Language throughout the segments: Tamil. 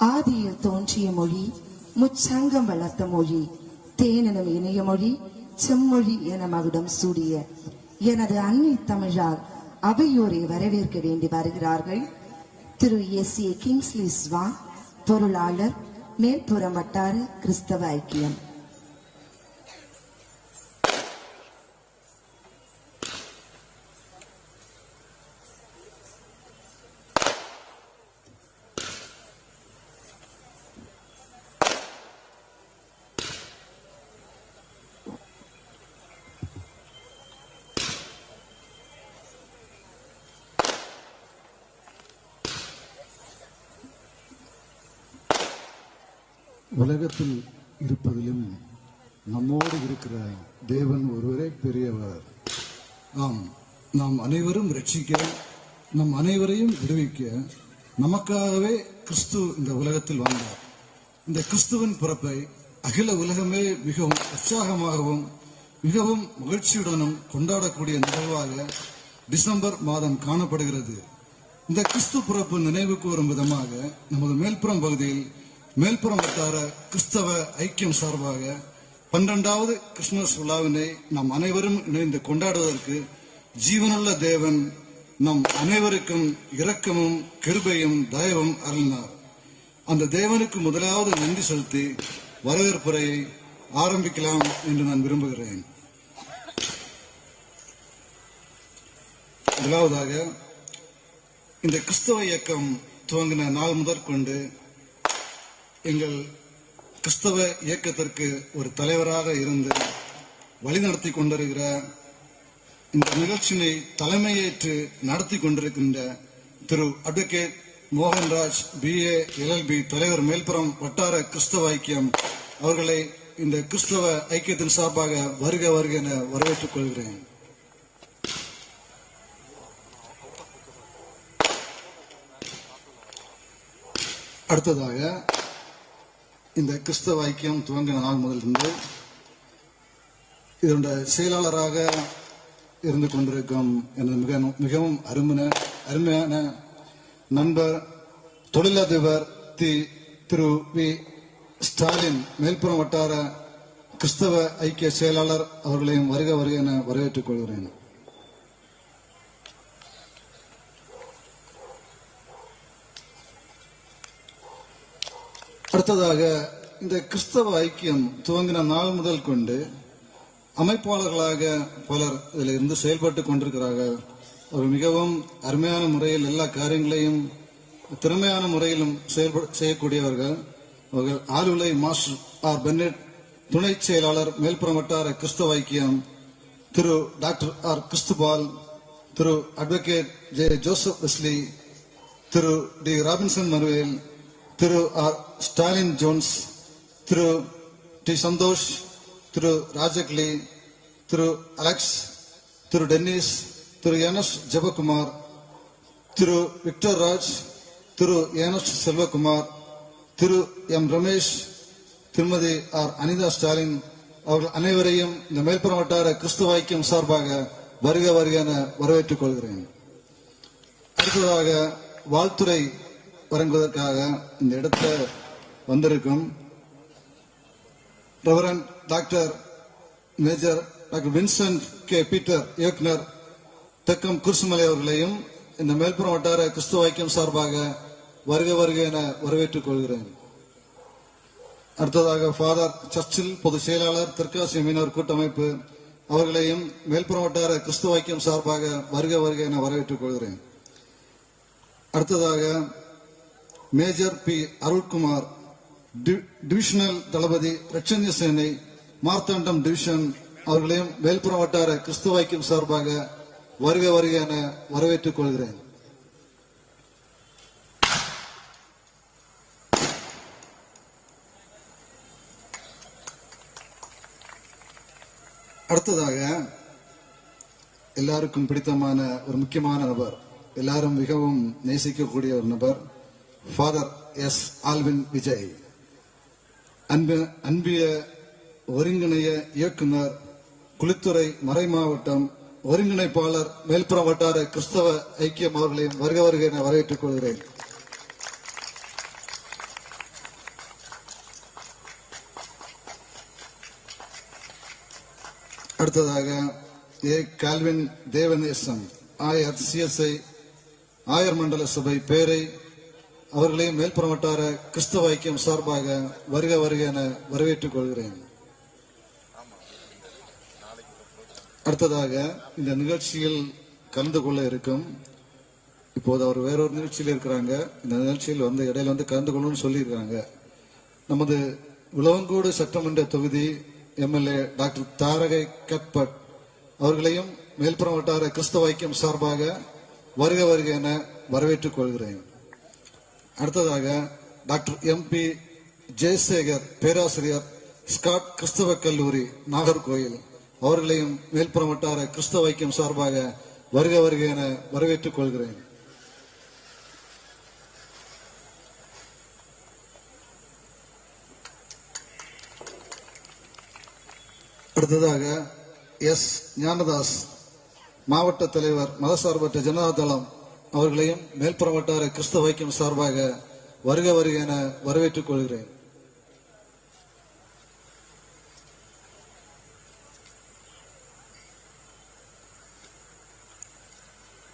ஆதியில் தோன்றிய மொழி, முச்சங்கம் வளர்த்த மொழி, தேனெனும் இணைய மொழி, செம்மொழி என மகுடம் சூடிய எனது அன்னை தமிழால் அவையோரை வரவேற்க வேண்டி வருகிறார்கள் திரு எஸ்.ஏ. கிங்ஸ்லி ஸ்வான், பொருளாளர், மேல்புறம் வட்டார கிறிஸ்தவ ஐக்கியம். உலகத்தில் இருப்பதிலும் நம்மோடு இருக்கிற தேவன் ஒருவரே பெரியவர். ஆம், நாம் அனைவரும் ரட்சிக்க, நம் அனைவரையும் விடுவிக்க நமக்காகவே கிறிஸ்து இந்த உலகத்தில் வந்தார். இந்த கிறிஸ்துவின் பிறப்பை அகில உலகமே மிகவும் உற்சாகமாகவும் மிகவும் மகிழ்ச்சியுடனும் கொண்டாடக்கூடிய நிகழ்வாக டிசம்பர் மாதம் காணப்படுகிறது. இந்த கிறிஸ்து பிறப்பு நினைவு கூறும் விதமாக நமது மேல்புறம் பகுதியில் மேல்புறம் வட்டார கிறிஸ்தவ ஐக்கியம் சார்பாக 12வது கிறிஸ்துமஸ் விழாவினை நாம் அனைவரும் இணைந்து கொண்டாடுவதற்கு ஜீவனுள்ள தேவன் நம் அனைவருக்கும் இரக்கமும் கிருபையும் தயவும் அருளினார். அந்த தேவனுக்கு முதலாவது நன்றி செலுத்தி வரவேற்புரையை ஆரம்பிக்கலாம் என்று நான் விரும்புகிறேன். முதலாவதாக, இந்த கிறிஸ்தவ இயக்கம் துவங்கின நாள் முதற்கொண்டு எங்கள் கிறிஸ்தவ இயக்கத்திற்கு ஒரு தலைவராக இருந்து வழிநடத்தி கொண்டிருக்கிற, இந்த நிகழ்ச்சியை தலைமையேற்று நடத்தி கொண்டிருக்கின்ற திரு அட்வொகேட் மோகன்ராஜ் BA LLB தலைவர், மேல்புறம் வட்டார கிறிஸ்தவ ஐக்கியம் அவர்களை இந்த கிறிஸ்தவ ஐக்கியத்தின் சார்பாக வருக வருக என வரவேற்றுக் கொள்கிறேன். அடுத்ததாக, இந்த கிறிஸ்தவ ஐக்கியம் துவங்கின நாள் முதலிருந்து இதனுடைய செயலாளராக இருந்து கொண்டிருக்கும் எனது மிகவும் அருமையான நண்பர், தொழிலதிபர் திரு வி. ஸ்டாலின், மேல்புறம் வட்டார கிறிஸ்தவ ஐக்கிய செயலாளர் அவர்களையும் வருக வருக என வரவேற்றுக் கொள்கிறேன். அடுத்ததாக, இந்த கிறிஸ்தவ ஐக்கியம் துவங்கின நாள் முதல் கொண்டு அமைப்பாளர்களாக பலர் இதில் இருந்து செயல்பட்டுக் கொண்டிருக்கிறார்கள். அவர் மிகவும் அருமையான முறையில் எல்லா காரியங்களையும் திறமையான முறையிலும் செய்யக்கூடியவர்கள். அவர்கள் ஆளுலை மாஸ்டர் ஆர். பென்னட், துணை செயலாளர், மேல்புறம் வட்டார கிறிஸ்தவ ஐக்கியம், திரு டாக்டர் ஆர். கிறிஸ்துபால், திரு அட்வொகேட் ஜே. ஜோசப் வெஸ்லி, திரு டி. ராபின்சன் மனுவேல், திரு ஆர். ஸ்டாலின் ஜோன்ஸ், திரு டி. சந்தோஷ், திரு ராஜக்லி, திரு அலெக்ஸ், திரு டென்னிஸ், திரு என்எஸ் ஜெபகுமார், திரு விக்டர் ராஜ், திரு என்எஸ் செல்வகுமார், திரு எம். ரமேஷ், திருமதி ஆர். அனிதா ஸ்டாலின் அவர்கள் அனைவரையும் இந்த மேல்புறம் வட்டார கிறிஸ்துவ ஐக்கியம் சார்பாக வருக வருக என வரவேற்றுக் கொள்கிறேன். அடுத்ததாக, வாழ்த்துரை வழங்குவதற்காக இந்த இடத்துல வந்திருக்கும் reverend doctor major doctor Vincent K. Peter, இயக்குனர், தெக்கம் குருசுமலை அவர்களையும் இந்த மேல்புறம் வட்டார கிறிஸ்துவ ஐக்கியம் சார்பாக வருக வருக என வரவேற்றுக் கொள்கிறேன். அடுத்ததாக, ஃபாதர் சர்ச்சில், பொதுச் செயலாளர், தெற்காசிய மீனவர் கூட்டமைப்பு அவர்களையும் மேல்புறம் வட்டார கிறிஸ்துவ ஐக்கியம் சார்பாக வருக வருக என வரவேற்றுக் கொள்கிறேன். அடுத்ததாக, மேஜர் பி. அருள்குமார், டிவிஷனல் தளபதி, ரட்சண்ய சேனை, மார்த்தாண்டம் டிவிஷன் அவர்களையும் மேல்புறம் வட்டார கிறிஸ்துவ ஐக்கியம் சார்பாக வருக வருக என வரவேற்றுக் கொள்கிறேன். அடுத்ததாக, எல்லாருக்கும் பிடித்தமான ஒரு முக்கியமான நபர், எல்லாரும் மிகவும் நேசிக்கக்கூடிய ஒரு நபர், ஃபாதர் எஸ். ஆல்வின் விஜய், அன்பிய ஒருங்கிணைய இயக்குனர், குளித்துறை மறை மாவட்டம் ஒருங்கிணைப்பாளர், மேல்புறம் வட்டார கிறிஸ்தவ ஐக்கியம் அவர்களையும் வருக வருக என வரவேற்றுக் கொள்கிறேன். அடுத்ததாக ஏ கால்வின் தேவநேசன் ஆயர் சிஎஸ்ஐ ஆயர் மண்டல சபை பேரை அவர்களையும் மேல்புறம் வட்டார கிறிஸ்தவ ஐக்கியம் சார்பாக வருக வருக என வரவேற்றுக் கொள்கிறேன். அடுத்ததாக இந்த நிகழ்ச்சியில் கலந்து கொள்ள இருக்கும், இப்போது அவர் வேறொரு நிகழ்ச்சியில் இருக்கிறாங்க, இந்த நிகழ்ச்சியில் இடையில கலந்து கொள்ளணும்னு சொல்லியிருக்காங்க. நமது உளவங்கோடு சட்டமன்ற தொகுதி எம்எல்ஏ டாக்டர் தாரகை கட்பட் அவர்களையும் மேல்புறம் வட்டார கிறிஸ்தவ ஐக்கியம் சார்பாக வருக வருக என வரவேற்றுக் கொள்கிறேன். அடுத்ததாக டாக்டர் MP ஜெயசேகர் பேராசிரியர் ஸ்காட் கிறிஸ்தவ கல்லூரி நாகர்கோயில் அவர்களையும் மேல்புறம் வட்டார கிறிஸ்தவ ஐக்கியம் சார்பாக வருக வருக என வரவேற்றுக் கொள்கிறேன். அடுத்ததாக எஸ் ஞானதாஸ் மாவட்ட தலைவர் மதசார்பற்ற ஜனதாதளம் அவர்களையும் மேல்புறம் வட்டார கிறிஸ்தவ ஐக்கியம் சார்பாக வருக வருக என வரவேற்றுக் கொள்கிறேன்.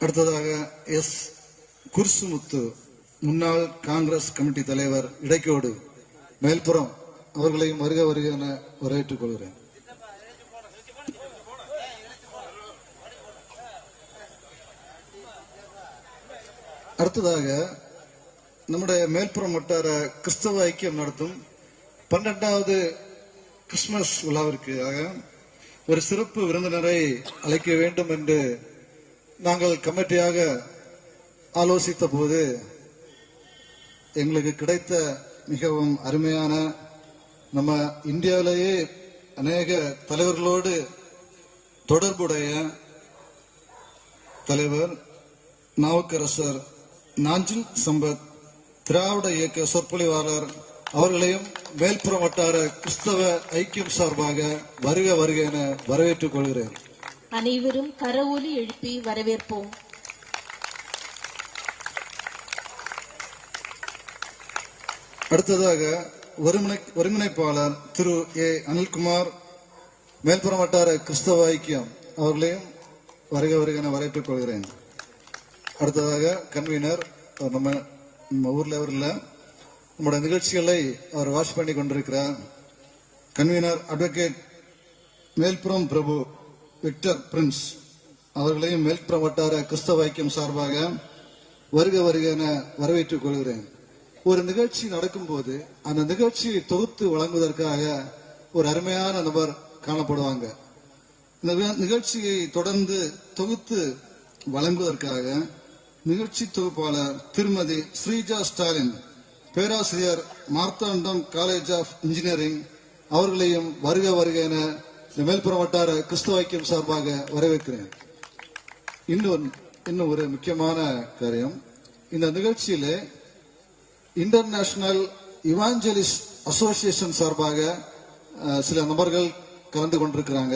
அடுத்ததாக எஸ் குர்சுமுத்து முன்னாள் காங்கிரஸ் கமிட்டி தலைவர் இடைக்கோடு மேல்புறம் அவர்களையும் வருக வருக என வரவேற்றுக் கொள்கிறேன். அடுத்ததாக நம்முடைய மேல்புறம் வட்டார கிறிஸ்தவ ஐக்கியம் நடத்தும் 12வது கிறிஸ்துமஸ் விழாவிற்காக ஒரு சிறப்பு விருந்தினரை அழைக்க வேண்டும் என்று நாங்கள் கமிட்டியாக ஆலோசித்த போது எங்களுக்கு கிடைத்த மிகவும் அருமையான, நம்ம இந்தியாவிலேயே அநேக தலைவர்களோடு தொடர்புடைய தலைவர் நாவுக்கரசர் நாஞ்சில் சம்பத் திராவிட இயக்க சொற்பொழிவாளர் அவர்களையும் மேல்புறம் வட்டார கிறிஸ்தவ ஐக்கியம் சார்பாக வருக வருக என வரவேற்றுக் கொள்கிறேன். அனைவரும் கரவொலி எழுப்பி வரவேற்போம். அடுத்ததாக ஒருங்கிணைப்பாளர் திரு ஏ அனில்குமார் மேல்புறம் வட்டார கிறிஸ்தவ ஐக்கியம் அவர்களையும் வருக வருக என வரவேற்றுக் கொள்கிறேன். அடுத்ததாக கன்வீனர், நம்ம ஊர்ல அவர் இல்ல, நம்முடைய நிகழ்ச்சிகளை அவர் வாட்ச் பண்ணி கொண்டிருக்கிறார். கன்வீனர் அட்வொகேட் மேல்புறம் பிரபு விக்டர் பிரின்ஸ் அவர்களையும் மேல்புறம் வட்டார கிறிஸ்தவ ஐக்கியம் சார்பாக வருக வருக என வரவேற்றுக் கொள்கிறேன். ஒரு நிகழ்ச்சி நடக்கும் போது அந்த நிகழ்ச்சியை தொகுத்து வழங்குவதற்காக ஒரு அருமையான நபர் காணப்படுவாங்க. இந்த நிகழ்ச்சியை தொடர்ந்து தொகுத்து வழங்குவதற்காக நிகழ்ச்சி தொகுப்பாளர் திருமதி ஸ்ரீஜா ஸ்டாலின் பேராசிரியர் மார்த்தாண்டம் காலேஜ் ஆஃப் இன்ஜினியரிங் அவர்களையும் வருக வருக என மேல்புறம் வட்டார கிறிஸ்தவ ஐக்கியம் சார்பாக வரவேற்கிறேன். இன்னும் ஒரு முக்கியமான காரியம், இந்த நிகழ்ச்சியிலே இன்டர்நேஷனல் இவாஞ்சலிஸ்ட் அசோசியேஷன் சார்பாக சில நபர்கள் கலந்து கொண்டிருக்கிறாங்க.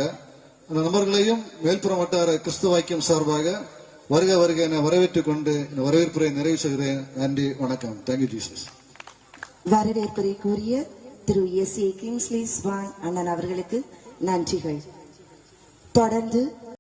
அந்த நபர்களையும் மேல்புறம் வட்டார கிறிஸ்தவ ஐக்கியம் சார்பாக வருக வருக என வரவேற்றுக் கொண்டு இந்த வரவேற்புரை நிறைவு செய்கிறேன். நன்றி, வணக்கம். Thank you Jesus. வரவேற்புரை கூறிய திரு SA கிங்ஸ்லி ஸ்வான் அண்ணன் அவர்களுக்கு நன்றிகள். தொடர்ந்து